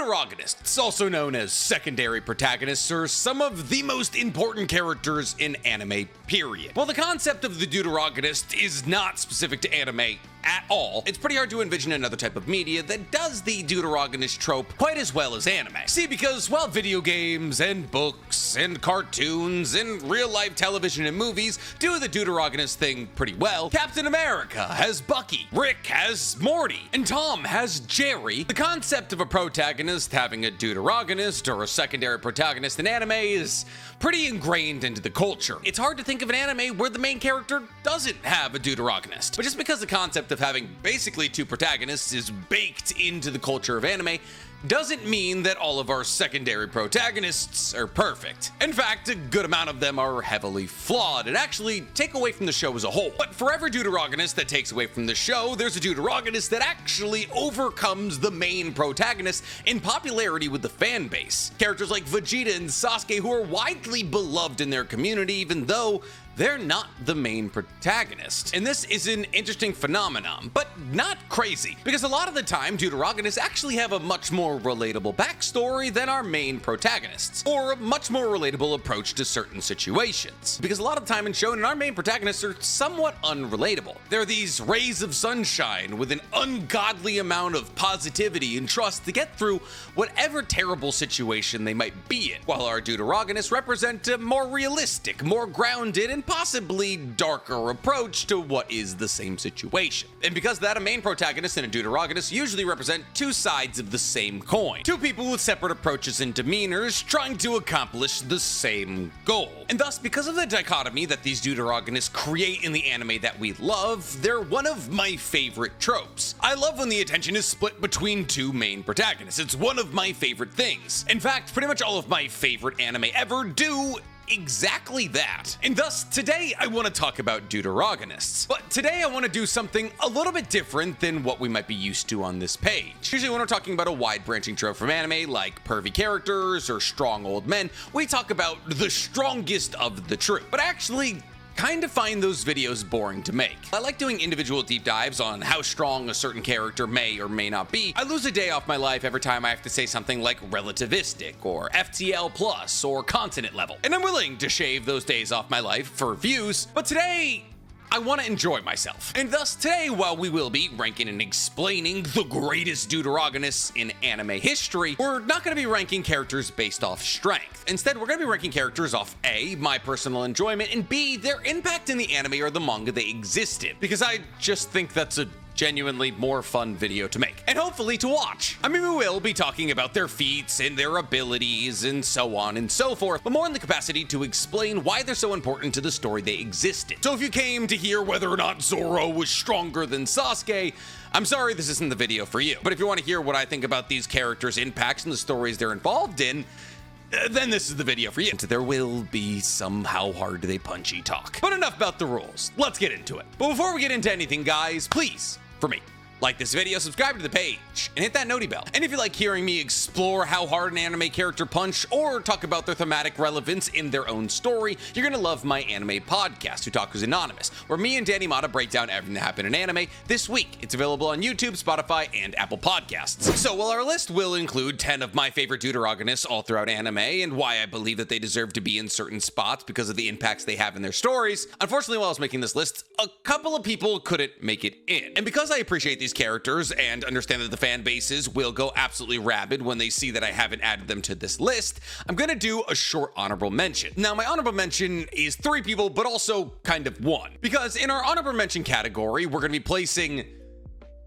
Deuterogonists, also known as secondary protagonists, are some of the most important characters in anime, period. While the concept of the Deuterogonist is not specific to anime at all, it's pretty hard to envision another type of media that does the Deuterogonist trope quite as well as anime. See, because while video games and books and cartoons and real-life television and movies do the Deuterogonist thing pretty well, Captain America has Bucky, Rick has Morty, and Tom has Jerry, the concept of a protagonist having a Deuterogonist or a secondary protagonist in anime is pretty ingrained into the culture. It's hard to think of an anime where the main character doesn't have a Deuterogonist. But just because the concept of having basically two protagonists is baked into the culture of anime doesn't mean that all of our secondary protagonists are perfect. In fact, a good amount of them are heavily flawed and actually take away from the show as a whole. But for every Deuterogonist that takes away from the show, there's a Deuterogonist that actually overcomes the main protagonist in popularity with the fan base. Characters like Vegeta and Sasuke, who are widely beloved in their community even though they're not the main protagonist. And this is an interesting phenomenon, but not crazy, because a lot of the time, Deuterogonists actually have a much more relatable backstory than our main protagonists, or a much more relatable approach to certain situations. Because a lot of the time in shonen, our main protagonists are somewhat unrelatable. They're these rays of sunshine with an ungodly amount of positivity and trust to get through whatever terrible situation they might be in, while our Deuterogonists represent a more realistic, more grounded, and possibly darker approach to what is the same situation. And because of that, a main protagonist and a Deuterogonist usually represent two sides of the same coin. Two people with separate approaches and demeanors trying to accomplish the same goal. And thus, because of the dichotomy that these Deuterogonists create in the anime that we love, they're one of my favorite tropes. I love when the attention is split between two main protagonists. It's one of my favorite things. In fact, pretty much all of my favorite anime ever do exactly that. And thus, today I want to talk about Deuterogonists. But today I want to do something a little bit different than what we might be used to on this page. Usually when we're talking about a wide-branching trope from anime, like pervy characters or strong old men, we talk about the strongest of the troop. But actually, kind of find those videos boring to make. I like doing individual deep dives on how strong a certain character may or may not be. I lose a day off my life every time I have to say something like relativistic or FTL plus or continent level. And I'm willing to shave those days off my life for views, but today I want to enjoy myself. And thus today, while we will be ranking and explaining the greatest Deuterogonists in anime history, we're not going to be ranking characters based off strength. Instead, we're going to be ranking characters off A, my personal enjoyment, and B, their impact in the anime or the manga they exist in. Because I just think that's a genuinely more fun video to make, and hopefully to watch. I mean, we will be talking about their feats and their abilities and so on and so forth, but more in the capacity to explain why they're so important to the story they exist in. So if you came to hear whether or not Zoro was stronger than Sasuke, I'm sorry this isn't the video for you. But if you want to hear what I think about these characters' impacts and the stories they're involved in, then this is the video for you. There will be some how hard they punchy talk. But enough about the rules. Let's get into it. But before we get into anything, guys, please, for me, like this video, subscribe to the page, and hit that noti bell. And if you like hearing me explore how hard an anime character punch or talk about their thematic relevance in their own story, you're gonna love my anime podcast, Otaku's Anonymous, where me and Danny Mata break down everything that happened in anime this week. It's available on YouTube, Spotify, and Apple Podcasts. So while our list will include 10 of my favorite Deuterogonists all throughout anime and why I believe that they deserve to be in certain spots because of the impacts they have in their stories, unfortunately while I was making this list, a couple of people couldn't make it in. And because I appreciate these characters and understand that the fan bases will go absolutely rabid when they see that I haven't added them to this list, I'm gonna do a short honorable mention. Now, my honorable mention is 3 people, but also kind of 1. Because in our honorable mention category, we're gonna be placing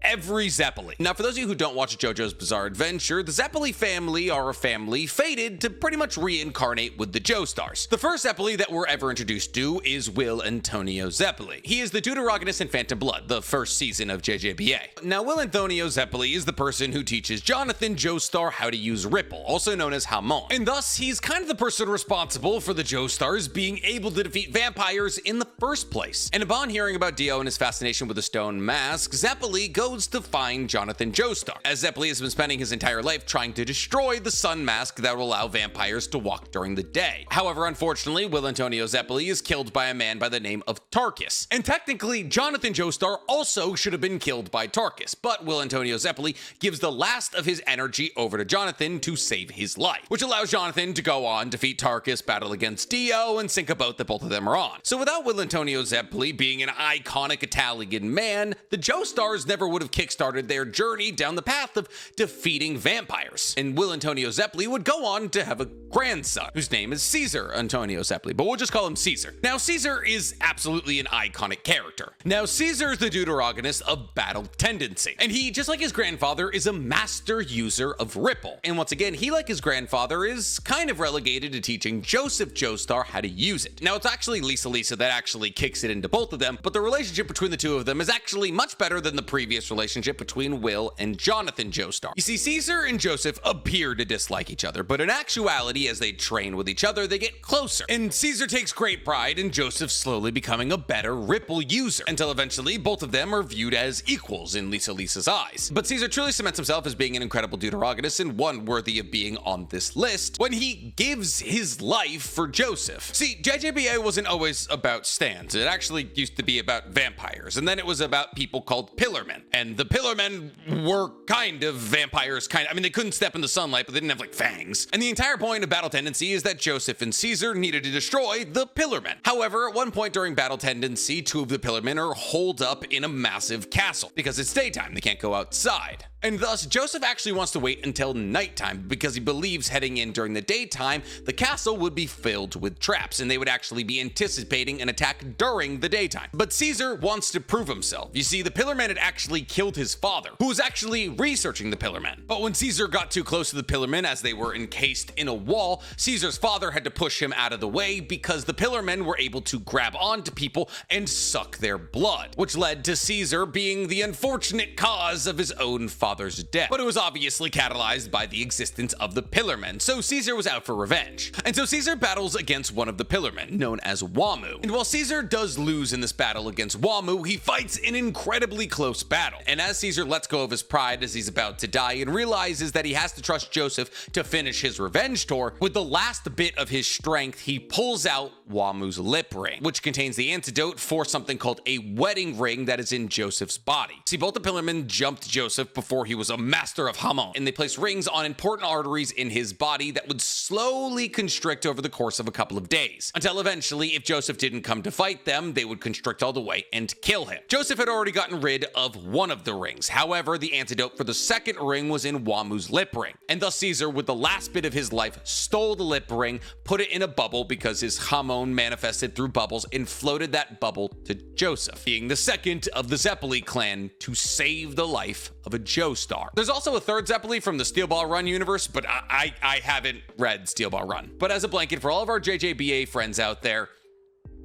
every Zeppeli. Now, for those of you who don't watch JoJo's Bizarre Adventure, the Zeppeli family are a family fated to pretty much reincarnate with the Joestars. The first Zeppeli that we're ever introduced to is Will Antonio Zeppeli. He is the Deuterogonist in Phantom Blood, the first season of JJBA. Now, Will Antonio Zeppeli is the person who teaches Jonathan Joestar how to use Ripple, also known as Hamon. And thus, he's kind of the person responsible for the Joestars being able to defeat vampires in the first place. And upon hearing about Dio and his fascination with the stone mask, Zeppeli goes goes to find Jonathan Joestar, as Zeppeli has been spending his entire life trying to destroy the sun mask that will allow vampires to walk during the day. However, unfortunately, Will Antonio Zeppeli is killed by a man by the name of Tarkus. And technically, Jonathan Joestar also should have been killed by Tarkus, but Will Antonio Zeppeli gives the last of his energy over to Jonathan to save his life, which allows Jonathan to go on, defeat Tarkus, battle against Dio, and sink a boat that both of them are on. So without Will Antonio Zeppeli being an iconic Italian man, the Joestars never would have kickstarted their journey down the path of defeating vampires. And Will Antonio Zeppeli would go on to have a grandson, whose name is Caesar Antonio Zeppeli, but we'll just call him Caesar. Now, Caesar is absolutely an iconic character. Now, Caesar is the deuteragonist of battle tendency, and he, just like his grandfather, is a master user of Ripple. And once again, he, like his grandfather, is kind of relegated to teaching Joseph Joestar how to use it. Now, it's actually Lisa that actually kicks it into both of them, but the relationship between the two of them is actually much better than the previous relationship between Will and Jonathan Joestar. You see, Caesar and Joseph appear to dislike each other, but in actuality, as they train with each other, they get closer. And Caesar takes great pride in Joseph slowly becoming a better Ripple user, until eventually both of them are viewed as equals in Lisa's eyes. But Caesar truly cements himself as being an incredible deuteragonist and one worthy of being on this list when he gives his life for Joseph. See, JJBA wasn't always about stands. It actually used to be about vampires, and then it was about people called Pillarmen. And the Pillarmen were kind of vampires, I mean, they couldn't step in the sunlight, but they didn't have, like, fangs. And the entire point of battle tendency is that Joseph and Caesar needed to destroy the Pillarmen. However, at one point during battle tendency, two of the Pillarmen are holed up in a massive castle because it's daytime, they can't go outside. And thus, Joseph actually wants to wait until nighttime because he believes heading in during the daytime, the castle would be filled with traps and they would actually be anticipating an attack during the daytime. But Caesar wants to prove himself. You see, the Pillarman had actually killed his father, who was actually researching the Pillarmen. But when Caesar got too close to the Pillarmen as they were encased in a wall, Caesar's father had to push him out of the way because the Pillarmen were able to grab onto people and suck their blood, which led to Caesar being the unfortunate cause of his own father's death. But it was obviously catalyzed by the existence of the Pillarmen, so Caesar was out for revenge. And so Caesar battles against one of the Pillarmen, known as Wamu. And while Caesar does lose in this battle against Wamu, he fights an incredibly close battle. And as Caesar lets go of his pride as he's about to die and realizes that he has to trust Joseph to finish his revenge tour, with the last bit of his strength, he pulls out Wamu's lip ring, which contains the antidote for something called a wedding ring that is in Joseph's body. See, both the Pillarmen jumped Joseph before he was a master of Hamon, and they placed rings on important arteries in his body that would slowly constrict over the course of a couple of days, until eventually, if Joseph didn't come to fight them, they would constrict all the way and kill him. Joseph had already gotten rid of one of the rings. However, the antidote for the second ring was in Wamu's lip ring, and thus Caesar, with the last bit of his life, stole the lip ring, put it in a bubble because his Hamon manifested through bubbles, and floated that bubble to Joseph, being the second of the Zeppeli clan to save the life of a Joestar. There's also a third Zeppeli from the Steel Ball Run universe, but I haven't read Steel Ball Run. But as a blanket for all of our JJBA friends out there,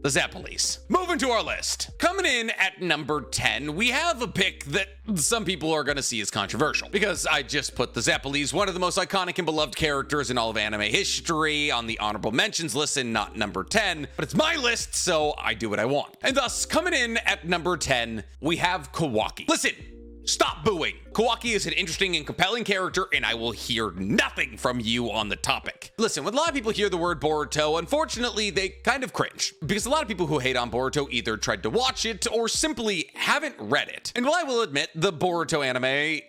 the Zeppelis. Moving to our list. Coming in at number 10, we have a pick that some people are going to see as controversial, because I just put the Zeppelis, one of the most iconic and beloved characters in all of anime history, on the honorable mentions list and not number 10, but it's my list, so I do what I want. And thus, coming in at number 10, we have Kawaki. Listen, stop booing. Kawaki is an interesting and compelling character, and I will hear nothing from you on the topic. Listen, when a lot of people hear the word Boruto, unfortunately, they kind of cringe, because a lot of people who hate on Boruto either tried to watch it or simply haven't read it. And while I will admit the Boruto anime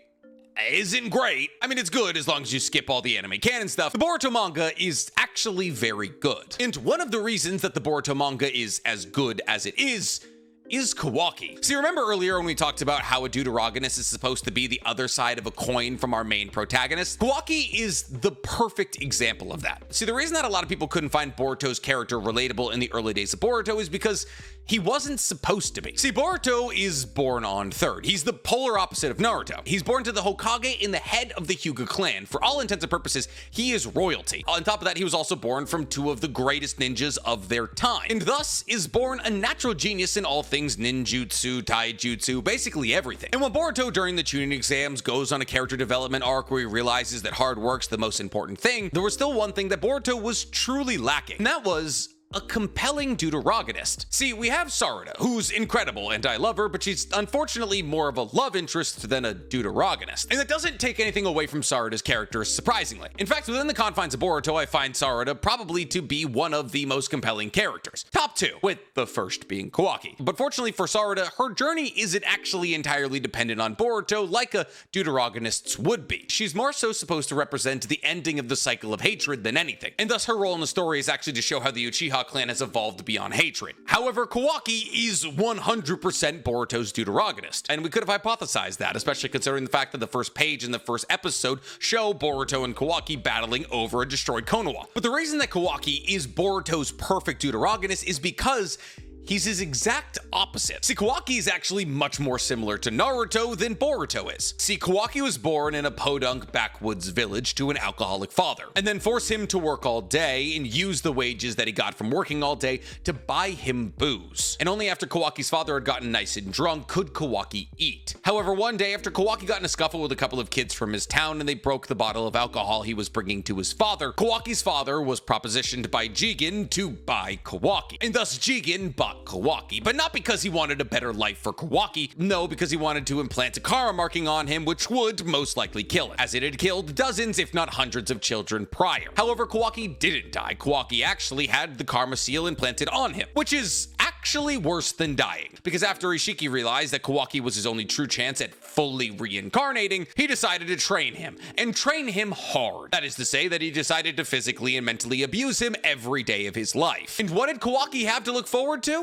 isn't great, I mean, it's good as long as you skip all the anime canon stuff, the Boruto manga is actually very good. And one of the reasons that the Boruto manga is as good as it is Kawaki. See, remember earlier when we talked about how a deuteragonist is supposed to be the other side of a coin from our main protagonist? Kawaki is the perfect example of that. See, the reason that a lot of people couldn't find Boruto's character relatable in the early days of Boruto is because he wasn't supposed to be. See, Boruto is born on third. He's the polar opposite of Naruto. He's born to the Hokage in the head of the Hyuga clan. For all intents and purposes, he is royalty. On top of that, he was also born from two of the greatest ninjas of their time, and thus is born a natural genius in all things ninjutsu, taijutsu, basically everything. And when Boruto during the Chunin exams goes on a character development arc where he realizes that hard work's the most important thing, there was still one thing that Boruto was truly lacking, and that was a compelling deuteragonist. See, we have Sarada, who's incredible and I love her, but she's unfortunately more of a love interest than a deuteragonist. And that doesn't take anything away from Sarada's character, surprisingly. In fact, within the confines of Boruto, I find Sarada probably to be one of the most compelling characters. Top two, with the first being Kawaki. But fortunately for Sarada, her journey isn't actually entirely dependent on Boruto like a deuteragonist's would be. She's more so supposed to represent the ending of the cycle of hatred than anything, and thus her role in the story is actually to show how the Uchiha clan has evolved beyond hatred. However, Kawaki is 100% Boruto's deuteragonist, and we could have hypothesized that, especially considering the fact that the first page in the first episode show Boruto and Kawaki battling over a destroyed Konoha. But the reason that Kawaki is Boruto's perfect deuteragonist is because he's his exact opposite. See, Kawaki is actually much more similar to Naruto than Boruto is. See, Kawaki was born in a podunk backwoods village to an alcoholic father, and then force him to work all day and use the wages that he got from working all day to buy him booze. And only after Kawaki's father had gotten nice and drunk could Kawaki eat. However, one day after Kawaki got in a scuffle with a couple of kids from his town and they broke the bottle of alcohol he was bringing to his father, Kawaki's father was propositioned by Jigen to buy Kawaki, and thus Jigen bought Kawaki, but not because he wanted a better life for Kawaki, no, because he wanted to implant a karma marking on him which would most likely kill him, as it had killed dozens if not hundreds of children prior. However, Kawaki didn't die. Kawaki actually had the karma seal implanted on him, which is actually worse than dying, because after Ishiki realized that Kawaki was his only true chance at fully reincarnating, he decided to train him, and train him hard. That is to say that he decided to physically and mentally abuse him every day of his life. And what did Kawaki have to look forward to?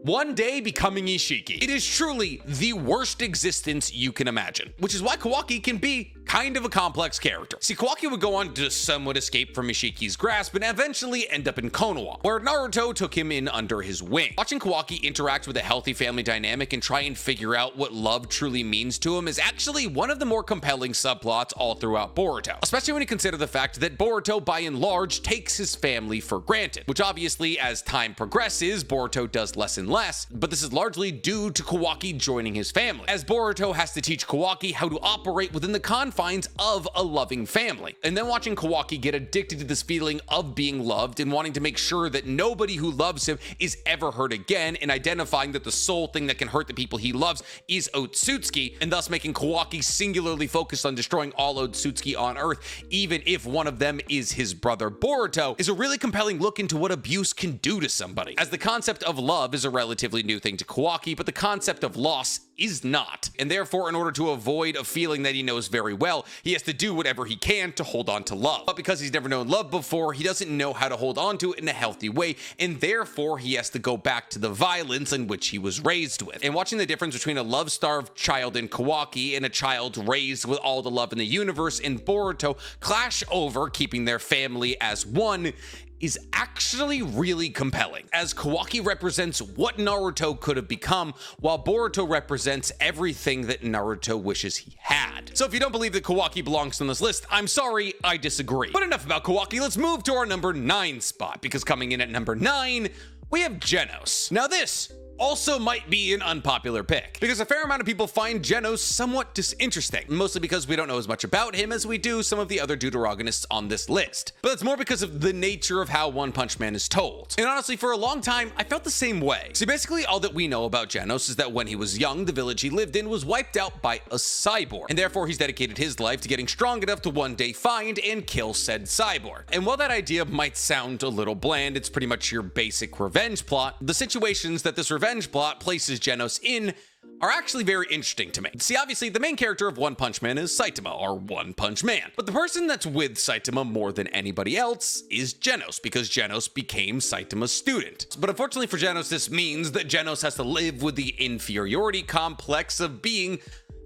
One day becoming Ishiki. It is truly the worst existence you can imagine, which is why Kawaki can be kind of a complex character. See, Kawaki would go on to somewhat escape from Ishiki's grasp and eventually end up in Konoha, where Naruto took him in under his wing. Watching Kawaki interact with a healthy family dynamic and try and figure out what love truly means to him is actually one of the more compelling subplots all throughout Boruto, especially when you consider the fact that Boruto by and large takes his family for granted, which obviously as time progresses, Boruto does less and less, but this is largely due to Kawaki joining his family, as Boruto has to teach Kawaki how to operate within the confines of a loving family. And then watching Kawaki get addicted to this feeling of being loved and wanting to make sure that nobody who loves him is ever hurt again, and identifying that the sole thing that can hurt the people he loves is Otsutsuki, and thus making Kawaki singularly focused on destroying all Otsutsuki on Earth, even if one of them is his brother Boruto, is a really compelling look into what abuse can do to somebody, as the concept of love is a relatively new thing to Kawaki, but the concept of loss is not. And therefore, in order to avoid a feeling that he knows very well, he has to do whatever he can to hold on to love. But because he's never known love before, he doesn't know how to hold on to it in a healthy way, and therefore he has to go back to the violence in which he was raised with. And watching the difference between a love-starved child in Kawaki and a child raised with all the love in the universe in Boruto clash over keeping their family as one is actually really compelling, as Kawaki represents what Naruto could have become, while Boruto represents everything that Naruto wishes he had. So if you don't believe that Kawaki belongs on this list, I'm sorry, I disagree. But enough about Kawaki, let's move to our number 9 spot, because coming in at number 9, we have Genos. Now this also might be an unpopular pick, because a fair amount of people find Genos somewhat disinteresting, mostly because we don't know as much about him as we do some of the other deuteragonists on this list. But it's more because of the nature of how One Punch Man is told. And honestly, for a long time, I felt the same way. See, basically all that we know about Genos is that when he was young, the village he lived in was wiped out by a cyborg, and therefore he's dedicated his life to getting strong enough to one day find and kill said cyborg. And while that idea might sound a little bland, it's pretty much your basic revenge plot, the situations that this revenge plot places Genos in are actually very interesting to me. See, obviously, the main character of One Punch Man is Saitama, or One Punch Man. But the person that's with Saitama more than anybody else is Genos, because Genos became Saitama's student. But unfortunately for Genos, this means that Genos has to live with the inferiority complex of being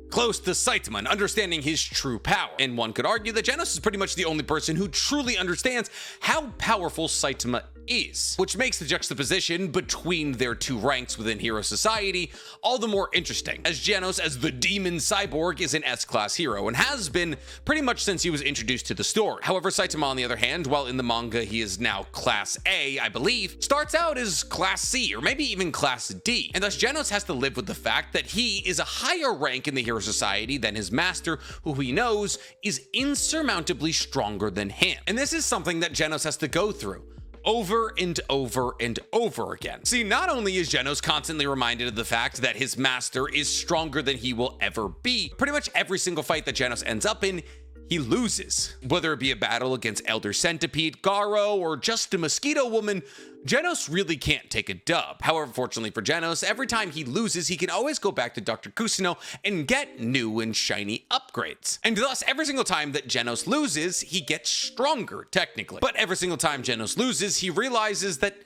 close to Saitama and understanding his true power. And one could argue that Genos is pretty much the only person who truly understands how powerful Saitama is, which makes the juxtaposition between their two ranks within hero society all the more interesting, as Genos as the demon cyborg is an S-class hero and has been pretty much since he was introduced to the story. However, Saitama on the other hand, while in the manga he is now class A, I believe, starts out as class C or maybe even class D, and thus Genos has to live with the fact that he is a higher rank in the hero society than his master, who he knows is insurmountably stronger than him. And this is something that Genos has to go through over and over and over again. See, not only is Genos constantly reminded of the fact that his master is stronger than he will ever be, pretty much every single fight that Genos ends up in, he loses. Whether it be a battle against Elder Centipede, Garo, or just a Mosquito Woman, Genos really can't take a dub. However, fortunately for Genos, every time he loses, he can always go back to Dr. Kusino and get new and shiny upgrades. And thus, every single time that Genos loses, he gets stronger, technically. But every single time Genos loses, he realizes that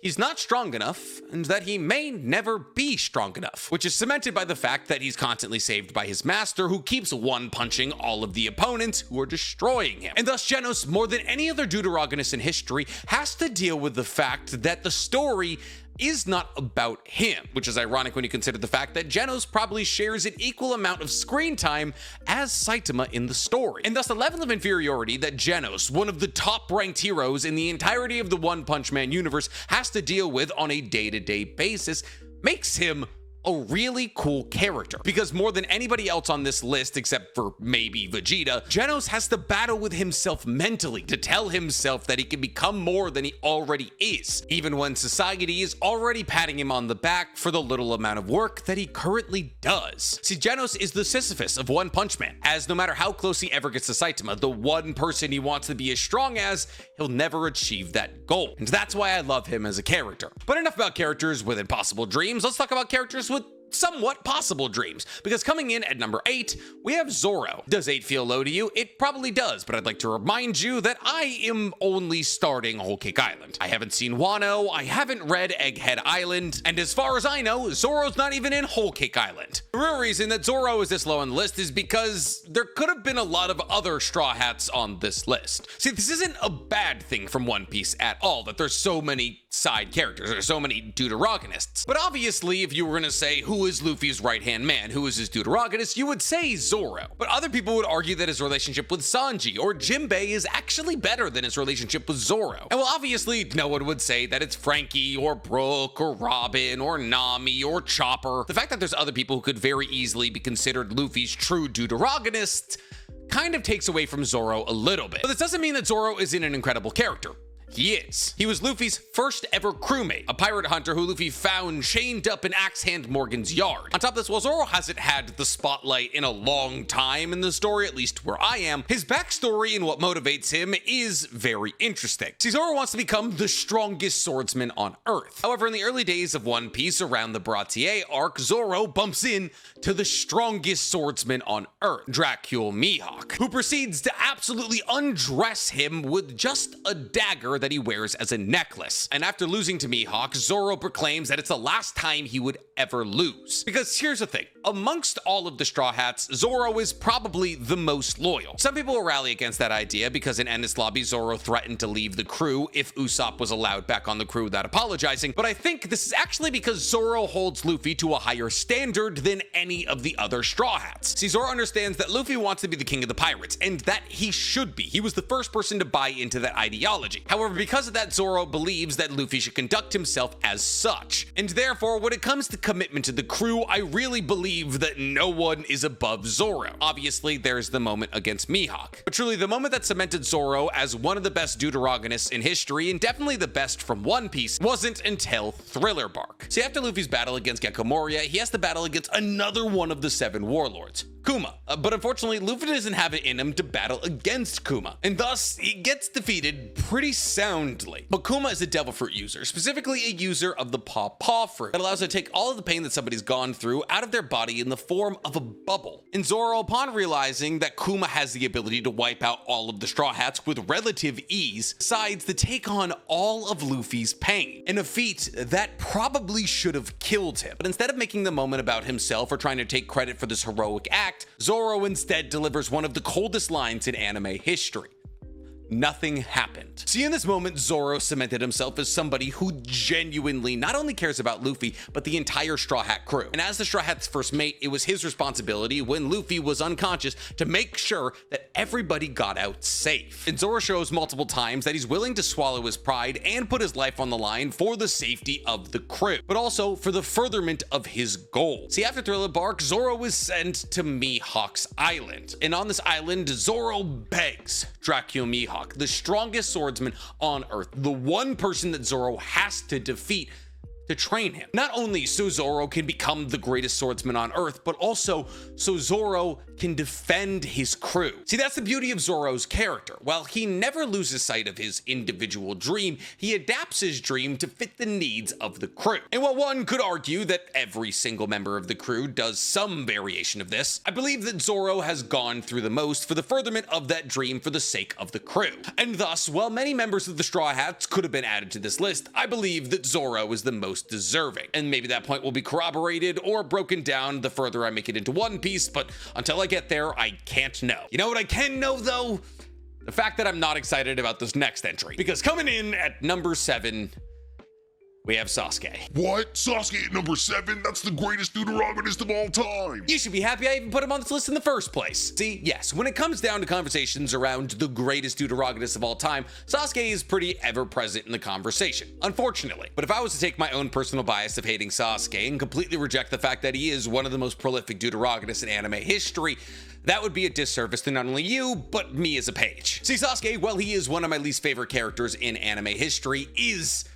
he's not strong enough, and that he may never be strong enough, which is cemented by the fact that he's constantly saved by his master, who keeps one-punching all of the opponents who are destroying him. And thus, Genos, more than any other deuteragonist in history, has to deal with the fact that the story is not about him, which is ironic when you consider the fact that Genos probably shares an equal amount of screen time as Saitama in the story. And thus the level of inferiority that Genos, one of the top-ranked heroes in the entirety of the One Punch Man universe, has to deal with on a day-to-day basis makes him a really cool character, because more than anybody else on this list, except for maybe Vegeta, Genos has to battle with himself mentally to tell himself that he can become more than he already is, even when society is already patting him on the back for the little amount of work that he currently does. See, Genos is the Sisyphus of One Punch Man, as no matter how close he ever gets to Saitama, the one person he wants to be as strong as, he'll never achieve that goal. And that's why I love him as a character. But enough about characters with impossible dreams, let's talk about characters with somewhat possible dreams, because coming in at number 8, we have Zoro. Does 8 feel low to you? It probably does, but I'd like to remind you that I am only starting Whole Cake Island. I haven't seen Wano, I haven't read Egghead Island, and as far as I know, Zoro's not even in Whole Cake Island. The real reason that Zoro is this low on the list is because there could have been a lot of other Straw Hats on this list. See, this isn't a bad thing from One Piece at all, that there's so many side characters, there's so many deuteragonists. But obviously, if you were gonna say who is Luffy's right-hand man, who is his deuteragonist, you would say Zoro. But other people would argue that his relationship with Sanji or Jinbei is actually better than his relationship with Zoro. And well, obviously, no one would say that it's Frankie or Brook or Robin or Nami or Chopper. The fact that there's other people who could very easily be considered Luffy's true deuteragonist kind of takes away from Zoro a little bit. But this doesn't mean that Zoro isn't an incredible character. He is. He was Luffy's first ever crewmate, a pirate hunter who Luffy found chained up in Axe Hand Morgan's yard. On top of this, while Zoro hasn't had the spotlight in a long time in the story, at least where I am, his backstory and what motivates him is very interesting. See, Zoro wants to become the strongest swordsman on Earth. However, in the early days of One Piece, around the Bratier arc, Zoro bumps in to the strongest swordsman on Earth, Dracule Mihawk, who proceeds to absolutely undress him with just a dagger that he wears as a necklace. And after losing to Mihawk, Zoro proclaims that it's the last time he would ever lose. Because here's the thing, amongst all of the Straw Hats, Zoro is probably the most loyal. Some people will rally against that idea because in Enies Lobby, Zoro threatened to leave the crew if Usopp was allowed back on the crew without apologizing, but I think this is actually because Zoro holds Luffy to a higher standard than any of the other Straw Hats. See, Zoro understands that Luffy wants to be the king of the pirates, and that he should be. He was the first person to buy into that ideology. However, because of that, Zoro believes that Luffy should conduct himself as such. And therefore, when it comes to commitment to the crew, I really believe that no one is above Zoro. Obviously, there's the moment against Mihawk. But truly, the moment that cemented Zoro as one of the best deuteragonists in history, and definitely the best from One Piece, wasn't until Thriller Bark. See, after Luffy's battle against Gecko Moria, he has to battle against another one of the 7 warlords, Kuma. But unfortunately, Luffy doesn't have it in him to battle against Kuma, and thus he gets defeated pretty soundly. But Kuma is a devil fruit user, specifically a user of the paw fruit that allows her to take all of the pain that somebody's gone through out of their body in the form of a bubble. And Zoro, upon realizing that Kuma has the ability to wipe out all of the Straw Hats with relative ease, decides to take on all of Luffy's pain, in a feat that probably should have killed him. But instead of making the moment about himself or trying to take credit for this heroic act, Zoro instead delivers one of the coldest lines in anime history. Nothing happened. See, in this moment, Zoro cemented himself as somebody who genuinely not only cares about Luffy, but the entire Straw Hat crew. And as the Straw Hat's first mate, it was his responsibility when Luffy was unconscious to make sure that everybody got out safe. And Zoro shows multiple times that he's willing to swallow his pride and put his life on the line for the safety of the crew, but also for the furtherment of his goal. See, after Thriller Bark, Zoro was sent to Mihawk's island. And on this island, Zoro begs Dracule Mihawk rock, the strongest swordsman on Earth, the one person that Zoro has to defeat to train him. Not only so Zoro can become the greatest swordsman on Earth, but also so Zoro can defend his crew. See, that's the beauty of Zoro's character. While he never loses sight of his individual dream, he adapts his dream to fit the needs of the crew. And while one could argue that every single member of the crew does some variation of this, I believe that Zoro has gone through the most for the furtherment of that dream for the sake of the crew. And thus, while many members of the Straw Hats could have been added to this list, I believe that Zoro is the most deserving. And maybe that point will be corroborated or broken down the further I make it into One Piece, but until I get there, I can't know. You know what I can know though? The fact that I'm not excited about this next entry. Because coming in at number 7, we have Sasuke. What? Sasuke at number 7? That's the greatest deuteragonist of all time. You should be happy I even put him on this list in the first place. See, yes, when it comes down to conversations around the greatest deuteragonist of all time, Sasuke is pretty ever present in the conversation, unfortunately. But if I was to take my own personal bias of hating Sasuke and completely reject the fact that he is one of the most prolific deuteragonists in anime history, that would be a disservice to not only you, but me as a page. See, Sasuke, while he is one of my least favorite characters in anime history, is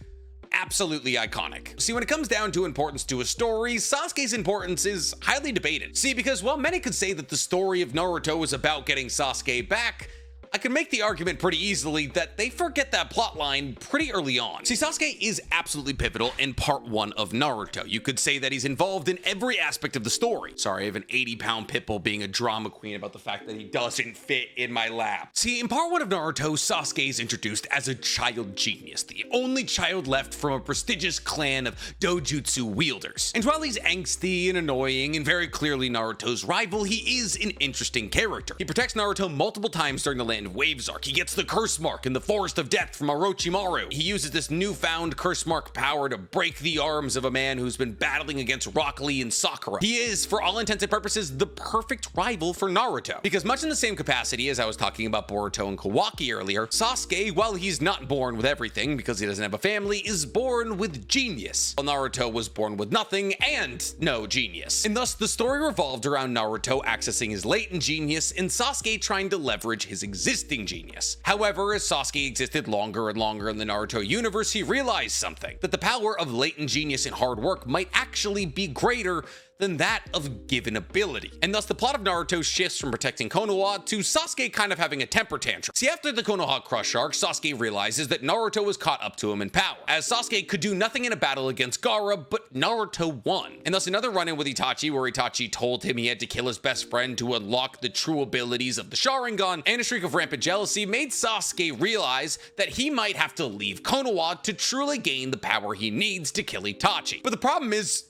absolutely iconic. See, when it comes down to importance to a story, Sasuke's importance is highly debated. See, because while many could say that the story of Naruto is about getting Sasuke back, I can make the argument pretty easily that they forget that plotline pretty early on. See, Sasuke is absolutely pivotal in part 1 of Naruto. You could say that he's involved in every aspect of the story. Sorry, I have an 80-pound pit bull being a drama queen about the fact that he doesn't fit in my lap. See, in part 1 of Naruto, Sasuke is introduced as a child genius, the only child left from a prestigious clan of dojutsu wielders. And while he's angsty and annoying and very clearly Naruto's rival, he is an interesting character. He protects Naruto multiple times during the Land of Waves arc. He gets the curse mark in the Forest of Death from Orochimaru. He uses this newfound curse mark power to break the arms of a man who's been battling against Rock Lee and Sakura. He is, for all intents and purposes, the perfect rival for Naruto. Because much in the same capacity as I was talking about Boruto and Kawaki earlier, Sasuke, while he's not born with everything because he doesn't have a family, is born with genius. While Naruto was born with nothing and no genius. And thus, the story revolved around Naruto accessing his latent genius and Sasuke trying to leverage his existing genius. However, as Sasuke existed longer and longer in the Naruto universe, he realized something, that the power of latent genius and hard work might actually be greater than that of given ability. And thus the plot of Naruto shifts from protecting Konoha to Sasuke kind of having a temper tantrum. See, after the Konoha Crush arc, Sasuke realizes that Naruto was caught up to him in power, as Sasuke could do nothing in a battle against Gaara, but Naruto won. And thus another run-in with Itachi where Itachi told him he had to kill his best friend to unlock the true abilities of the Sharingan, and a streak of rampant jealousy made Sasuke realize that he might have to leave Konoha to truly gain the power he needs to kill Itachi. But the problem is,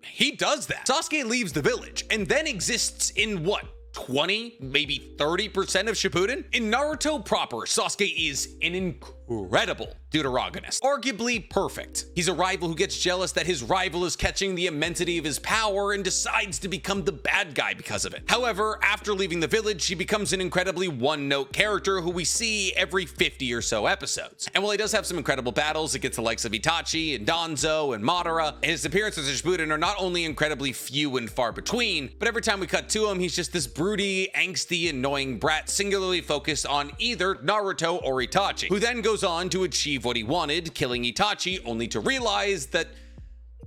he does that. Sasuke leaves the village and then exists in what? 20, maybe 30% of Shippuden? In Naruto proper, Sasuke is an incredible deuteragonist. Arguably perfect. He's a rival who gets jealous that his rival is catching the immensity of his power and decides to become the bad guy because of it. However, after leaving the village, he becomes an incredibly one-note character who we see every 50 or so episodes. And while he does have some incredible battles against the likes of Itachi and Danzo and Madara, his appearances in Shippuden are not only incredibly few and far between, but every time we cut to him, he's just this broody, angsty, annoying brat singularly focused on either Naruto or Itachi, who then goes on to achieve what he wanted, killing Itachi, only to realize that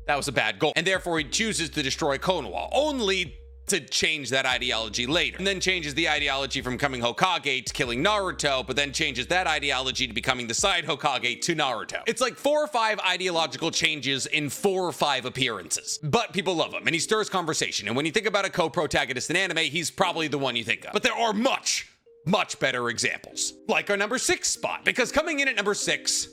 that was a bad goal, and therefore he chooses to destroy Konoha, only to change that ideology later, and then changes the ideology from becoming Hokage to killing Naruto, but then changes that ideology to becoming the side Hokage to Naruto. It's like 4 or 5 ideological changes in 4 or 5 appearances, but people love him, and he stirs conversation, and when you think about a co-protagonist in anime, he's probably the one you think of. But there are much better examples, like our number 6 spot, because coming in at number 6,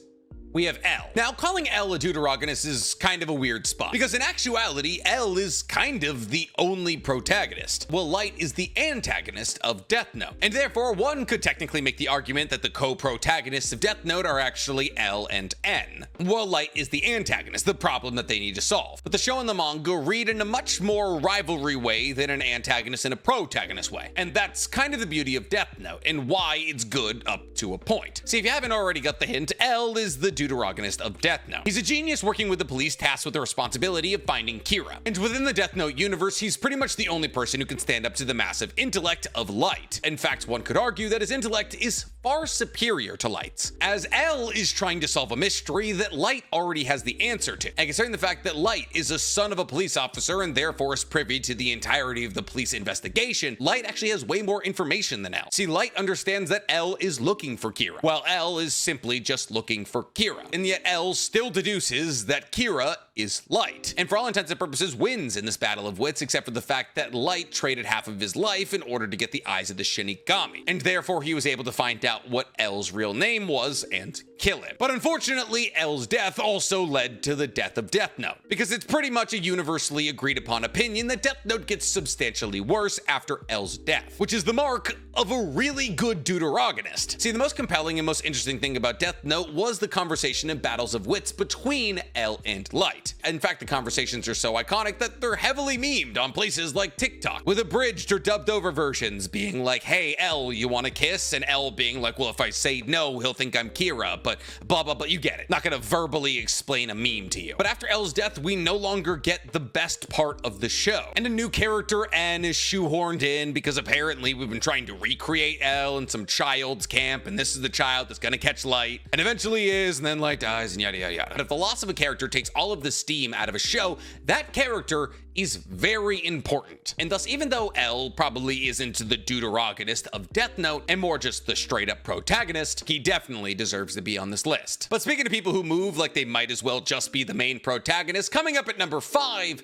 we have L. Now, calling L a deuteragonist is kind of a weird spot, because in actuality, L is kind of the only protagonist, while Light is the antagonist of Death Note. And therefore, one could technically make the argument that the co-protagonists of Death Note are actually L and N, while Light is the antagonist, the problem that they need to solve. But the show and the manga read in a much more rivalry way than an antagonist in a protagonist way. And that's kind of the beauty of Death Note, and why it's good up to a point. See, if you haven't already got the hint, L is the deuteragonist of Death Note. He's a genius working with the police tasked with the responsibility of finding Kira. And within the Death Note universe, he's pretty much the only person who can stand up to the massive intellect of Light. In fact, one could argue that his intellect is far superior to Light's, as L is trying to solve a mystery that Light already has the answer to. And considering the fact that Light is a son of a police officer and therefore is privy to the entirety of the police investigation, Light actually has way more information than L. See, Light understands that L is looking for Kira, while L is simply just looking for Kira. And yet L still deduces that Kira is Light, and for all intents and purposes wins in this battle of wits, except for the fact that Light traded half of his life in order to get the eyes of the Shinigami, and therefore he was able to find out what L's real name was and kill him. But unfortunately, L's death also led to the death of Death Note, because it's pretty much a universally agreed upon opinion that Death Note gets substantially worse after L's death, which is the mark of a really good deuteragonist. See, the most compelling and most interesting thing about Death Note was the conversation and battles of wits between L and Light. In fact, the conversations are so iconic that they're heavily memed on places like TikTok, with abridged or dubbed over versions being like, hey L, you want a kiss? And L being like, well, if I say no, he'll think I'm Kira, but blah blah blah, you get it. Not gonna verbally explain a meme to you. But after L's death, we no longer get the best part of the show, and a new character, N, is shoehorned in because apparently we've been trying to recreate L in some child's camp, and this is the child that's gonna catch Light, and eventually is, and then Light dies, and yada yada yada. But if the loss of a character takes all of the steam out of a show, that character is very important. And thus, even though L probably isn't the deuteragonist of Death Note and more just the straight up protagonist, he definitely deserves to be on this list. But speaking of people who move like they might as well just be the main protagonist, coming up at number 5,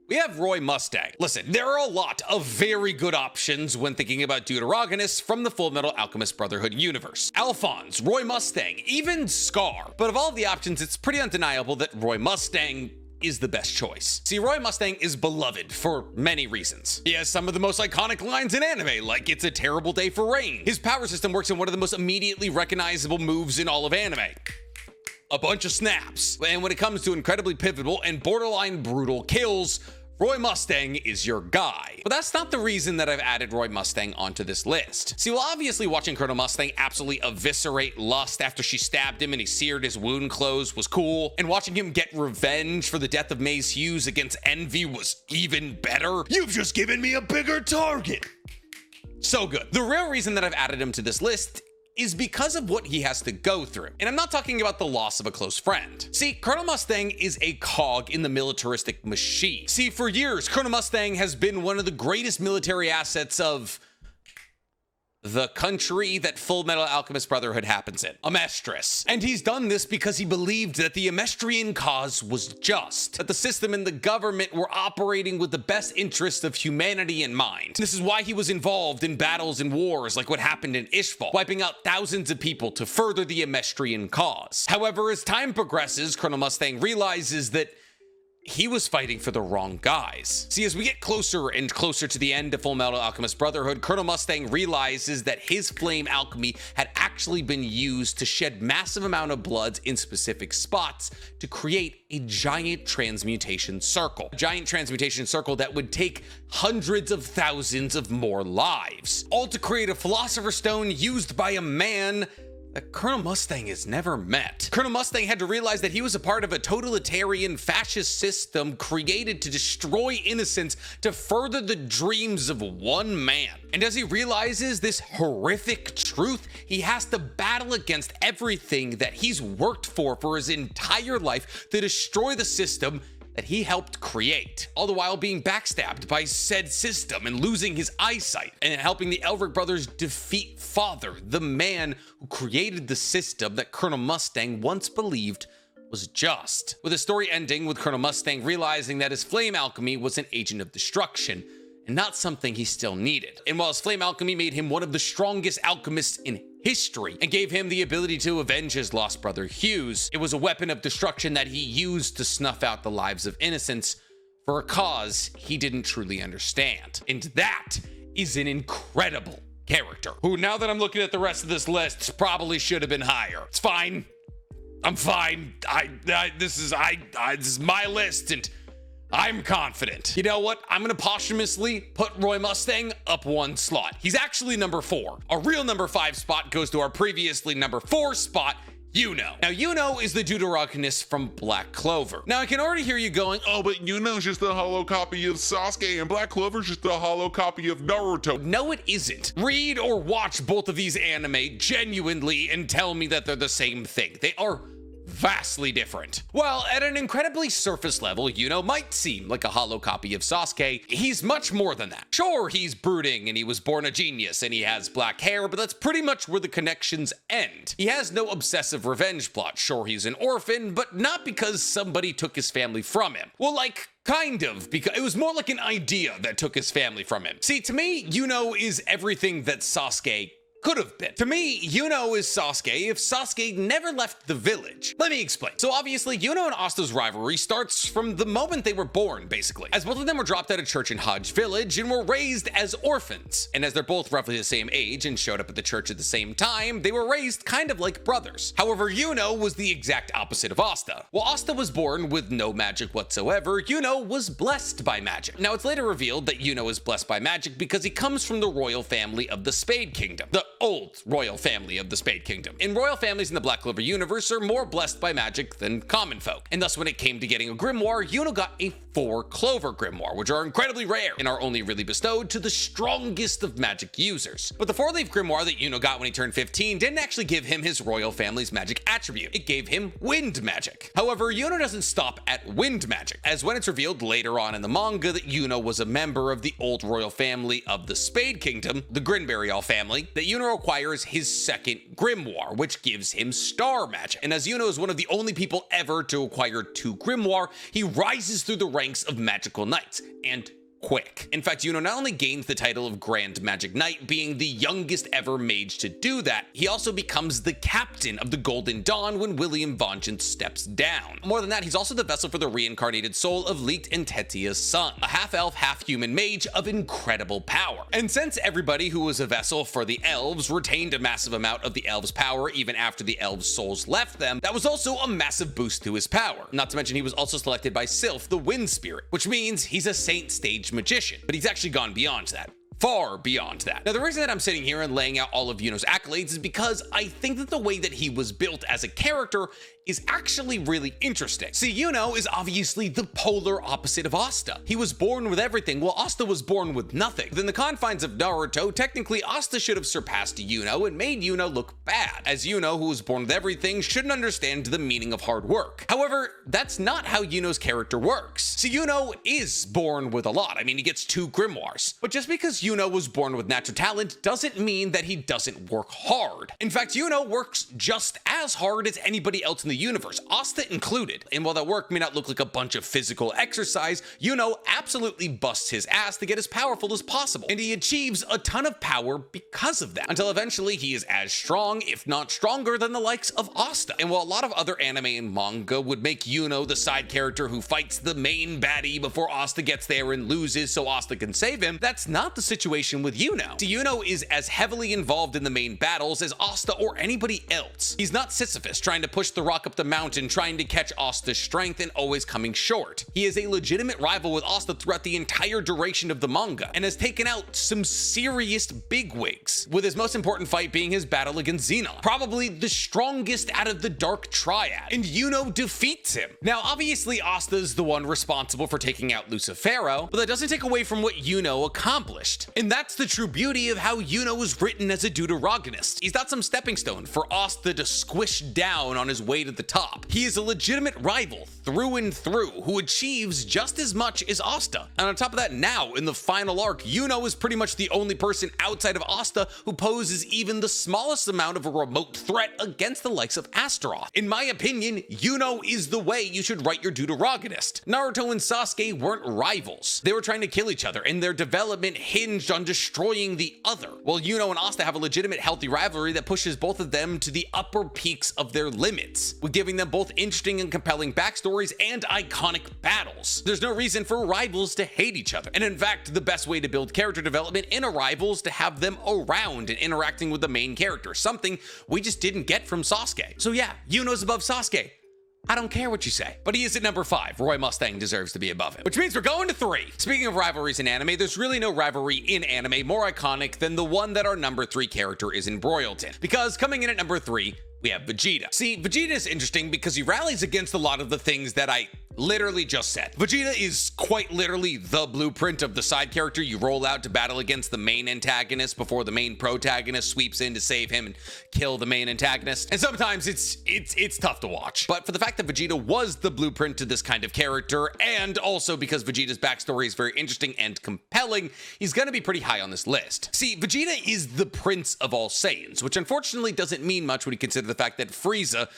we have Roy Mustang. Listen, there are a lot of very good options when thinking about deuteragonists from the Fullmetal Alchemist Brotherhood universe. Alphonse, Roy Mustang, even Scar. But of all of the options, it's pretty undeniable that Roy Mustang is the best choice. See, Roy Mustang is beloved for many reasons. He has some of the most iconic lines in anime, like "It's a terrible day for rain." His power system works in one of the most immediately recognizable moves in all of anime: a bunch of snaps. And when it comes to incredibly pivotal and borderline brutal kills, Roy Mustang is your guy. But that's not the reason that I've added Roy Mustang onto this list. See, while obviously watching Colonel Mustang absolutely eviscerate Lust after she stabbed him and he seared his wound closed was cool, and watching him get revenge for the death of Maze Hughes against Envy was even better, you've just given me a bigger target. So good. The real reason that I've added him to this list is because of what he has to go through. And I'm not talking about the loss of a close friend. See, Colonel Mustang is a cog in the militaristic machine. See, for years, Colonel Mustang has been one of the greatest military assets of the country that Fullmetal Alchemist Brotherhood happens in, Amestris. And he's done this because he believed that the Amestrian cause was just, that the system and the government were operating with the best interests of humanity in mind. This is why he was involved in battles and wars like what happened in Ishval, wiping out thousands of people to further the Amestrian cause. However, as time progresses, Colonel Mustang realizes that he was fighting for the wrong guys. See, as we get closer and closer to the end of Fullmetal Alchemist Brotherhood, Colonel Mustang realizes that his flame alchemy had actually been used to shed massive amount of bloods in specific spots to create a giant transmutation circle. A giant transmutation circle that would take hundreds of thousands of more lives, all to create a Philosopher's Stone used by a man that Colonel Mustang has never met. Colonel Mustang had to realize that he was a part of a totalitarian fascist system created to destroy innocence to further the dreams of one man. And as he realizes this horrific truth, he has to battle against everything that he's worked for his entire life to destroy the system that he helped create, all the while being backstabbed by said system and losing his eyesight, and helping the Elric brothers defeat Father, the man who created the system that Colonel Mustang once believed was just. With the story ending with Colonel Mustang realizing that his flame alchemy was an agent of destruction and not something he still needed. And while his flame alchemy made him one of the strongest alchemists in history and gave him the ability to avenge his lost brother Hughes, it was a weapon of destruction that he used to snuff out the lives of innocents for a cause he didn't truly understand. And that is an incredible character who, now that I'm looking at the rest of this list, probably should have been higher. It's fine. I'm fine. This is my list, and I'm confident. You know what? I'm gonna posthumously put Roy Mustang up one slot. He's actually number 4. A real number 5 spot goes to our previously number 4 spot, Yuno. Now, Yuno is the deuteragonist from Black Clover. Now, I can already hear you going, Oh, but Yuno's just a hollow copy of Sasuke, and Black Clover's just a hollow copy of Naruto. no, it isn't. Read or watch both of these anime genuinely and tell me that they're the same thing. They are vastly different. Well, at an incredibly surface level, Yuno might seem like a hollow copy of Sasuke. He's much more than that. Sure, he's brooding and he was born a genius and he has black hair, but that's pretty much where the connections end. He has no obsessive revenge plot. Sure, he's an orphan, but not because somebody took his family from him. Well, like, kind of, because it was more like an idea that took his family from him. See, to me, Yuno is everything that Sasuke could have been. To me, Yuno is Sasuke if Sasuke never left the village. Let me explain. So obviously, Yuno and Asta's rivalry starts from the moment they were born, basically, as both of them were dropped out of church in Hodge Village and were raised as orphans. And as they're both roughly the same age and showed up at the church at the same time, they were raised kind of like brothers. However, Yuno was the exact opposite of Asta. While Asta was born with no magic whatsoever, Yuno was blessed by magic. Now, it's later revealed that Yuno is blessed by magic because he comes from the royal family of the Spade Kingdom. The old royal family of the Spade Kingdom. And royal families in the Black Clover universe are more blessed by magic than common folk. And thus, when it came to getting a grimoire, Yuno got a 4-clover grimoire, which are incredibly rare and are only really bestowed to the strongest of magic users. But the 4-leaf grimoire that Yuno got when he turned 15 didn't actually give him his royal family's magic attribute. It gave him wind magic. However, Yuno doesn't stop at wind magic, as when it's revealed later on in the manga that Yuno was a member of the old royal family of the Spade Kingdom, the Grinberry family, that Yuno acquires his second grimoire, which gives him star magic. And as Yuno is one of the only people ever to acquire 2 grimoire, he rises through the ranks of magical knights, and quick. In fact, Yuno not only gains the title of Grand Magic Knight, being the youngest ever mage to do that, he also becomes the captain of the Golden Dawn when William Vengeance steps down. More than that, he's also the vessel for the reincarnated soul of Leet and Tetia's son, a half-elf, half-human mage of incredible power. And since everybody who was a vessel for the elves retained a massive amount of the elves' power even after the elves' souls left them, that was also a massive boost to his power. Not to mention he was also selected by Sylph, the Wind Spirit, which means he's a saint stage magician, but he's actually gone beyond that. Far beyond that. Now, the reason that I'm sitting here and laying out all of Yuno's accolades is because I think that the way that he was built as a character is actually really interesting. See, Yuno is obviously the polar opposite of Asta. He was born with everything, while Asta was born with nothing. Within the confines of Naruto, technically Asta should have surpassed Yuno and made Yuno look bad, as Yuno, who was born with everything, shouldn't understand the meaning of hard work. However, that's not how Yuno's character works. See, Yuno is born with a lot. I mean, he gets 2 grimoires. But just because Yuno was born with natural talent doesn't mean that he doesn't work hard. In fact, Yuno works just as hard as anybody else in the universe, Asta included. And while that work may not look like a bunch of physical exercise, Yuno absolutely busts his ass to get as powerful as possible. And he achieves a ton of power because of that, until eventually he is as strong, if not stronger, than the likes of Asta. And while a lot of other anime and manga would make Yuno the side character who fights the main baddie before Asta gets there and loses so Asta can save him, that's not the situation with Yuno. See, Yuno is as heavily involved in the main battles as Asta or anybody else. He's not Sisyphus trying to push the rock up the mountain trying to catch Asta's strength and always coming short. He is a legitimate rival with Asta throughout the entire duration of the manga and has taken out some serious bigwigs, with his most important fight being his battle against Xenon, probably the strongest out of the Dark Triad, and Yuno defeats him. Now, obviously Asta's the one responsible for taking out Lucifero, but that doesn't take away from what Yuno accomplished. And that's the true beauty of how Yuno was written as a deuteragonist. He's not some stepping stone for Asta to squish down on his way to the top. He is a legitimate rival through and through who achieves just as much as Asta. And on top of that, now in the final arc, Yuno is pretty much the only person outside of Asta who poses even the smallest amount of a remote threat against the likes of Astaroth. In my opinion, Yuno is the way you should write your deuteragonist. Naruto and Sasuke weren't rivals. They were trying to kill each other, and their development hinged on destroying the other. While Yuno and Asta have a legitimate healthy rivalry that pushes both of them to the upper peaks of their limits, with giving them both interesting and compelling backstories and iconic battles. There's no reason for rivals to hate each other. And in fact, the best way to build character development in a rival is to have them around and interacting with the main character, something we just didn't get from Sasuke. So yeah, Yuno's above Sasuke. I don't care what you say. But he is at number 5. Roy Mustang deserves to be above him. Which means we're going to 3. Speaking of rivalries in anime, there's really no rivalry in anime more iconic than the one that our number 3 character is embroiled in. Because coming in at number 3, we have Vegeta. See, Vegeta is interesting because he rallies against a lot of the things that I literally just said. Vegeta is quite literally the blueprint of the side character you roll out to battle against the main antagonist before the main protagonist sweeps in to save him and kill the main antagonist. And sometimes it's tough to watch. But for the fact that Vegeta was the blueprint to this kind of character, and also because Vegeta's backstory is very interesting and compelling, he's gonna be pretty high on this list. See, Vegeta is the prince of all Saiyans, which unfortunately doesn't mean much when you consider the fact that Frieza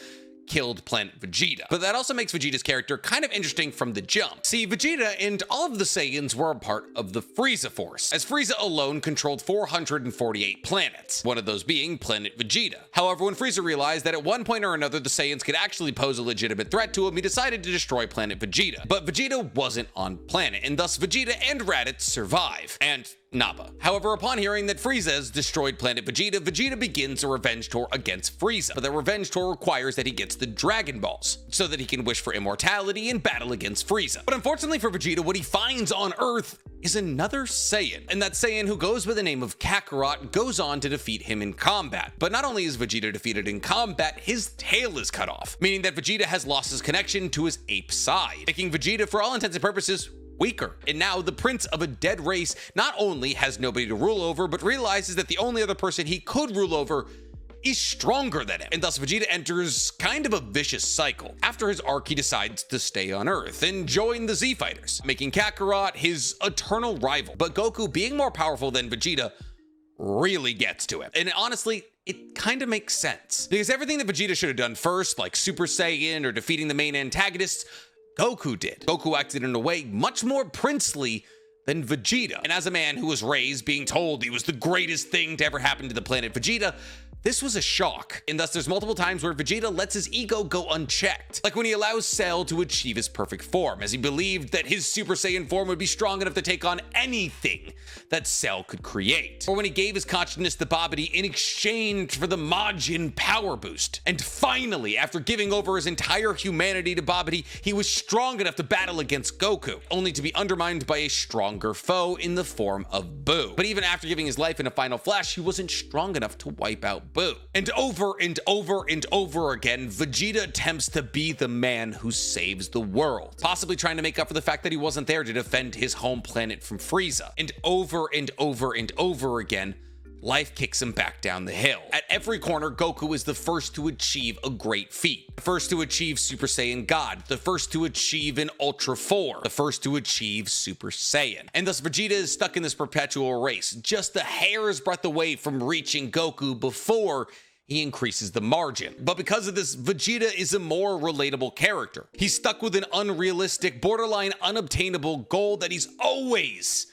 killed Planet Vegeta. But that also makes Vegeta's character kind of interesting from the jump. See, Vegeta and all of the Saiyans were a part of the Frieza Force, as Frieza alone controlled 448 planets, one of those being Planet Vegeta. However, when Frieza realized that at one point or another the Saiyans could actually pose a legitimate threat to him, he decided to destroy Planet Vegeta. But Vegeta wasn't on planet, and thus Vegeta and Raditz survive. And Nappa. However, upon hearing that Frieza has destroyed Planet Vegeta, Vegeta begins a revenge tour against Frieza. But the revenge tour requires that he gets the Dragon Balls, so that he can wish for immortality and battle against Frieza. But unfortunately for Vegeta, what he finds on Earth is another Saiyan. And that Saiyan, who goes by the name of Kakarot, goes on to defeat him in combat. But not only is Vegeta defeated in combat, his tail is cut off, meaning that Vegeta has lost his connection to his ape side, making Vegeta, for all intents and purposes, weaker. And now the prince of a dead race not only has nobody to rule over, but realizes that the only other person he could rule over is stronger than him. And thus Vegeta enters kind of a vicious cycle. After his arc, he decides to stay on Earth and join the Z Fighters, making Kakarot his eternal rival. But Goku, being more powerful than Vegeta, really gets to him. And honestly, it kind of makes sense, because everything that Vegeta should have done first, like Super Saiyan or defeating the main antagonists, Goku did. Goku acted in a way much more princely than Vegeta. And as a man who was raised being told he was the greatest thing to ever happen to the planet Vegeta, this was a shock, and thus there's multiple times where Vegeta lets his ego go unchecked. Like when he allows Cell to achieve his perfect form, as he believed that his Super Saiyan form would be strong enough to take on anything that Cell could create. Or when he gave his consciousness to Babidi in exchange for the Majin power boost. And finally, after giving over his entire humanity to Babidi, he was strong enough to battle against Goku, only to be undermined by a stronger foe in the form of Boo. But even after giving his life in a final flash, he wasn't strong enough to wipe out Boo. And over and over and over again, Vegeta attempts to be the man who saves the world, possibly trying to make up for the fact that he wasn't there to defend his home planet from Frieza. And over and over and over again, life kicks him back down the hill. At every corner, Goku is the first to achieve a great feat. The first to achieve Super Saiyan God, the first to achieve an Ultra 4, the first to achieve Super Saiyan. And thus Vegeta is stuck in this perpetual race, just a hair's breadth away from reaching Goku before he increases the margin. But because of this, Vegeta is a more relatable character. He's stuck with an unrealistic, borderline unobtainable goal that he's always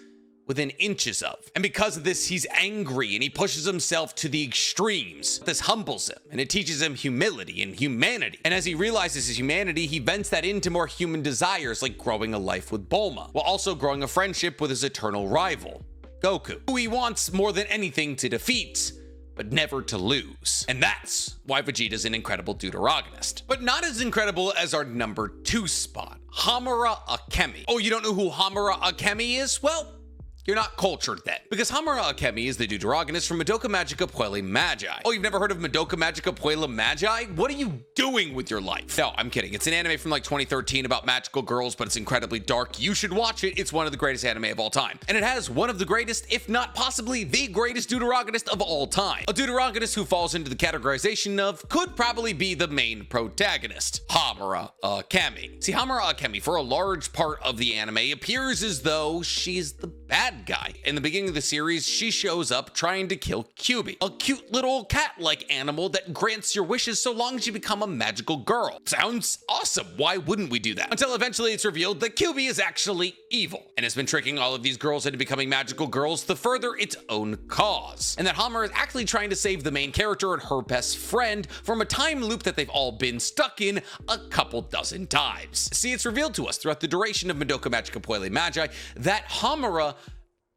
within inches of. And because of this, he's angry and he pushes himself to the extremes. This humbles him and it teaches him humility and humanity. And as he realizes his humanity, he vents that into more human desires, like growing a life with Bulma, while also growing a friendship with his eternal rival, Goku, who he wants more than anything to defeat, but never to lose. And that's why Vegeta's an incredible deuteragonist. But not as incredible as our number 2 spot, Hamura Akemi. Oh, you don't know who Hamura Akemi is? Well, you're not cultured then, because Hamura Akemi is the deuteragonist from Madoka Magica Puella Magi. Oh, you've never heard of Madoka Magica Puella Magi? What are you doing with your life? No, I'm kidding. It's an anime from like 2013 about magical girls, but it's incredibly dark. You should watch it. It's one of the greatest anime of all time. And it has one of the greatest, if not possibly the greatest deuteragonist of all time. A deuteragonist who falls into the categorization of could probably be the main protagonist, Hamura Akemi. See, Hamura Akemi, for a large part of the anime, appears as though she's the bad guy. In the beginning of the series, she shows up trying to kill Kyuubi, a cute little cat-like animal that grants your wishes so long as you become a magical girl. Sounds awesome. Why wouldn't we do that? Until eventually it's revealed that Kyuubi is actually evil and has been tricking all of these girls into becoming magical girls to further its own cause. And that Hamura is actually trying to save the main character and her best friend from a time loop that they've all been stuck in a couple dozen times. See, it's revealed to us throughout the duration of Madoka Magica Puella Magi that Hamura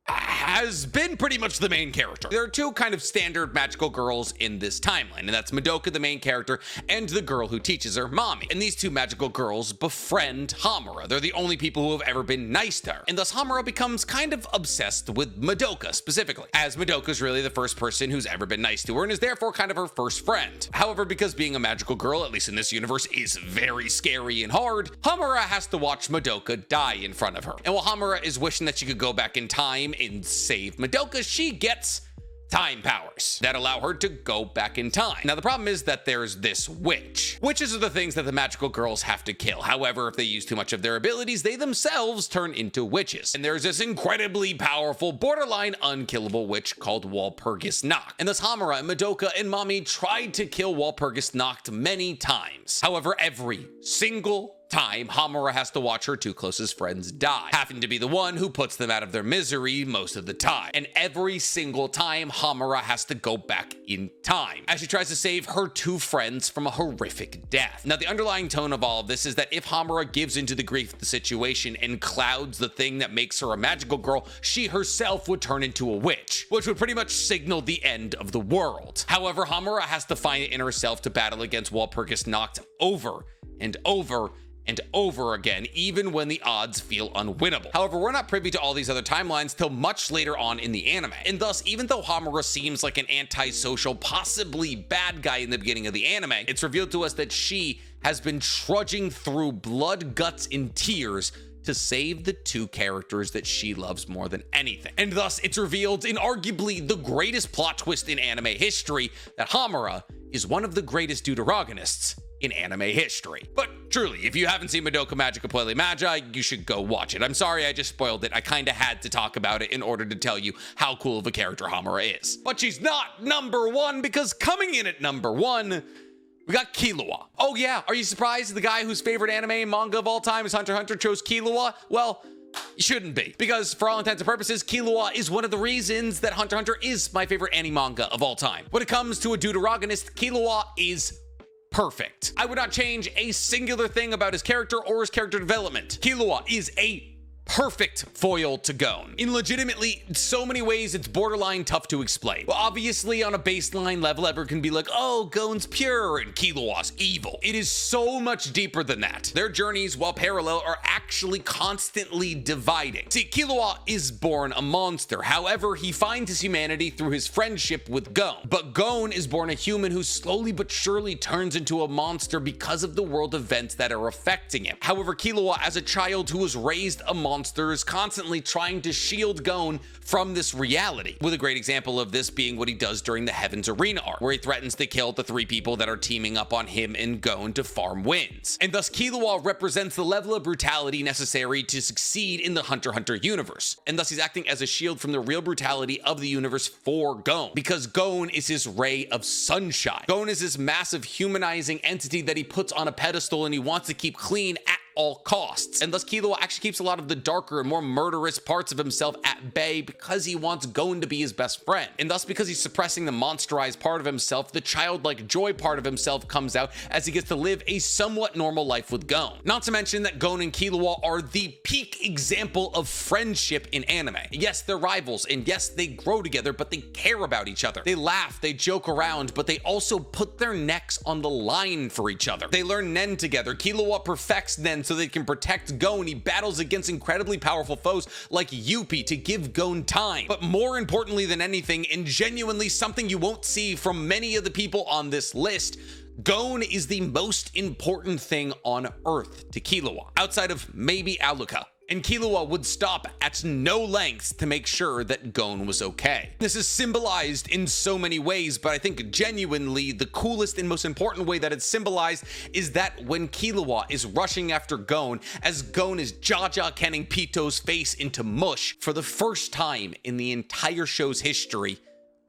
has been pretty much the main character. There are two kind of standard magical girls in this timeline, and that's Madoka, the main character, and the girl who teaches her, Mami. And these two magical girls befriend Hamura. They're the only people who have ever been nice to her. And thus Hamura becomes kind of obsessed with Madoka specifically, as Madoka's really the first person who's ever been nice to her and is therefore kind of her first friend. However, because being a magical girl, at least in this universe, is very scary and hard, Hamura has to watch Madoka die in front of her. And while Hamura is wishing that she could go back in time and save Madoka, she gets time powers that allow her to go back in time. Now, the problem is that there's this witch. Witches are the things that the magical girls have to kill. However, if they use too much of their abilities, they themselves turn into witches. And there's this incredibly powerful, borderline unkillable witch called Walpurgis Nacht. And thus Hamura and Madoka and Mami tried to kill Walpurgis Nacht many times. However, every single time, Hamura has to watch her two closest friends die, having to be the one who puts them out of their misery most of the time. And every single time, Hamura has to go back in time as she tries to save her two friends from a horrific death. Now, the underlying tone of all of this is that if Hamura gives into the grief of the situation and clouds the thing that makes her a magical girl, she herself would turn into a witch, which would pretty much signal the end of the world. However, Hamura has to find it in herself to battle against Walpurgis Nacht over and over and over again, even when the odds feel unwinnable. However, we're not privy to all these other timelines till much later on in the anime. And thus, even though Hamura seems like an antisocial, possibly bad guy in the beginning of the anime, it's revealed to us that she has been trudging through blood, guts, and tears to save the two characters that she loves more than anything. And thus, it's revealed in arguably the greatest plot twist in anime history that Hamura is one of the greatest deuteragonists in anime history. But truly, if you haven't seen Madoka Magica Puella Magi, you should go watch it. I'm sorry I just spoiled it. I kind of had to talk about it in order to tell you how cool of a character Hamura is. But she's not number one, because coming in at number one, we got Killua. Oh yeah, are you surprised the guy whose favorite anime and manga of all time is Hunter x Hunter chose Killua? Well, you shouldn't be, because for all intents and purposes, Killua is one of the reasons that Hunter x Hunter is my favorite anime manga of all time. When it comes to a deuteragonist, Killua is perfect. I would not change a singular thing about his character or his character development. Killua is a perfect foil to Gon. In legitimately so many ways, it's borderline tough to explain. Well, obviously on a baseline level, everyone can be like, oh, Gon's pure and Killua's evil. It is so much deeper than that. Their journeys, while parallel, are actually constantly dividing. See, Killua is born a monster. However, he finds his humanity through his friendship with Gon. But Gon is born a human who slowly but surely turns into a monster because of the world events that are affecting him. However, Killua, as a child who was raised a monster, is constantly trying to shield Gon from this reality, with a great example of this being what he does during the Heaven's Arena arc, where he threatens to kill the three people that are teaming up on him and Gon to farm wins. And thus Killua represents the level of brutality necessary to succeed in the Hunter x Hunter universe, and thus he's acting as a shield from the real brutality of the universe for Gon, because Gon is his ray of sunshine. Gon is this massive humanizing entity that he puts on a pedestal and he wants to keep clean at all costs. And thus Killua actually keeps a lot of the darker and more murderous parts of himself at bay because he wants Gon to be his best friend. And thus, because he's suppressing the monsterized part of himself, the childlike joy part of himself comes out as he gets to live a somewhat normal life with Gon. Not to mention that Gon and Killua are the peak example of friendship in anime. Yes, they're rivals, and yes, they grow together, but they care about each other. They laugh, they joke around, but they also put their necks on the line for each other. They learn Nen together. Killua perfects Nen so they can protect Gon. He battles against incredibly powerful foes like Yuppie to give Gon time. But more importantly than anything, and genuinely something you won't see from many of the people on this list, Gon is the most important thing on Earth to Killua, outside of maybe Aluka. And Killua would stop at no lengths to make sure that Gon was okay. This is symbolized in so many ways, but I think genuinely the coolest and most important way that it's symbolized is that when Killua is rushing after Gon, as Gon is Jaja canning Pito's face into mush, for the first time in the entire show's history,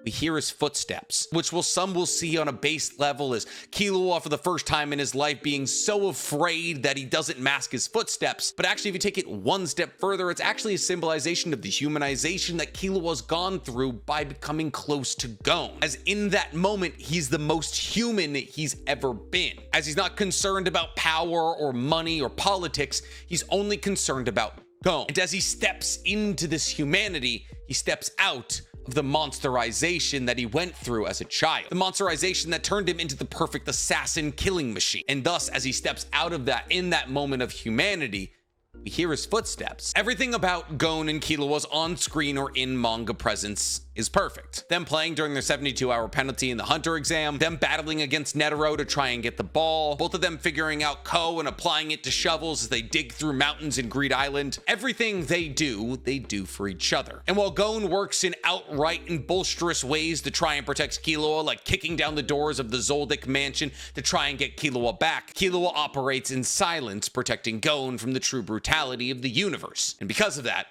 we hear his footsteps, which some will see on a base level as Killua for the first time in his life being so afraid that he doesn't mask his footsteps. But actually, if you take it one step further, it's actually a symbolization of the humanization that Killua's gone through by becoming close to Gon. As in that moment, he's the most human he's ever been. As he's not concerned about power or money or politics, he's only concerned about Gon. And as he steps into this humanity, he steps out of the monsterization that he went through as a child. The monsterization that turned him into the perfect assassin killing machine. And thus, as he steps out of that in that moment of humanity, we hear his footsteps. Everything about Gon and Killua's on-screen or in manga presence is perfect. Them playing during their 72-hour penalty in the Hunter exam, them battling against Netero to try and get the ball, both of them figuring out Ko and applying it to shovels as they dig through mountains in Greed Island. Everything they do for each other. And while Gon works in outright and bolsterous ways to try and protect Killua, like kicking down the doors of the Zoldyck mansion to try and get Killua back, Killua operates in silence, protecting Gon from the true brutality of the universe. And because of that,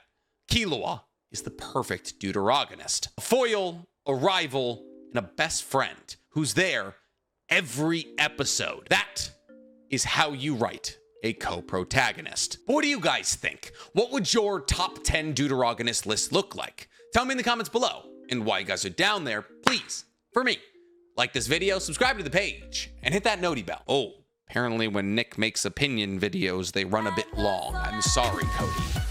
Killua is the perfect deuteragonist. A foil, a rival, and a best friend who's there every episode. That is how you write a co-protagonist. But what do you guys think? What would your top 10 deuteragonist list look like? Tell me in the comments below. And while you guys are down there, please, for me, like this video, subscribe to the page, and hit that noti bell. Oh, apparently when Nick makes opinion videos, they run a bit long. I'm sorry, Cody.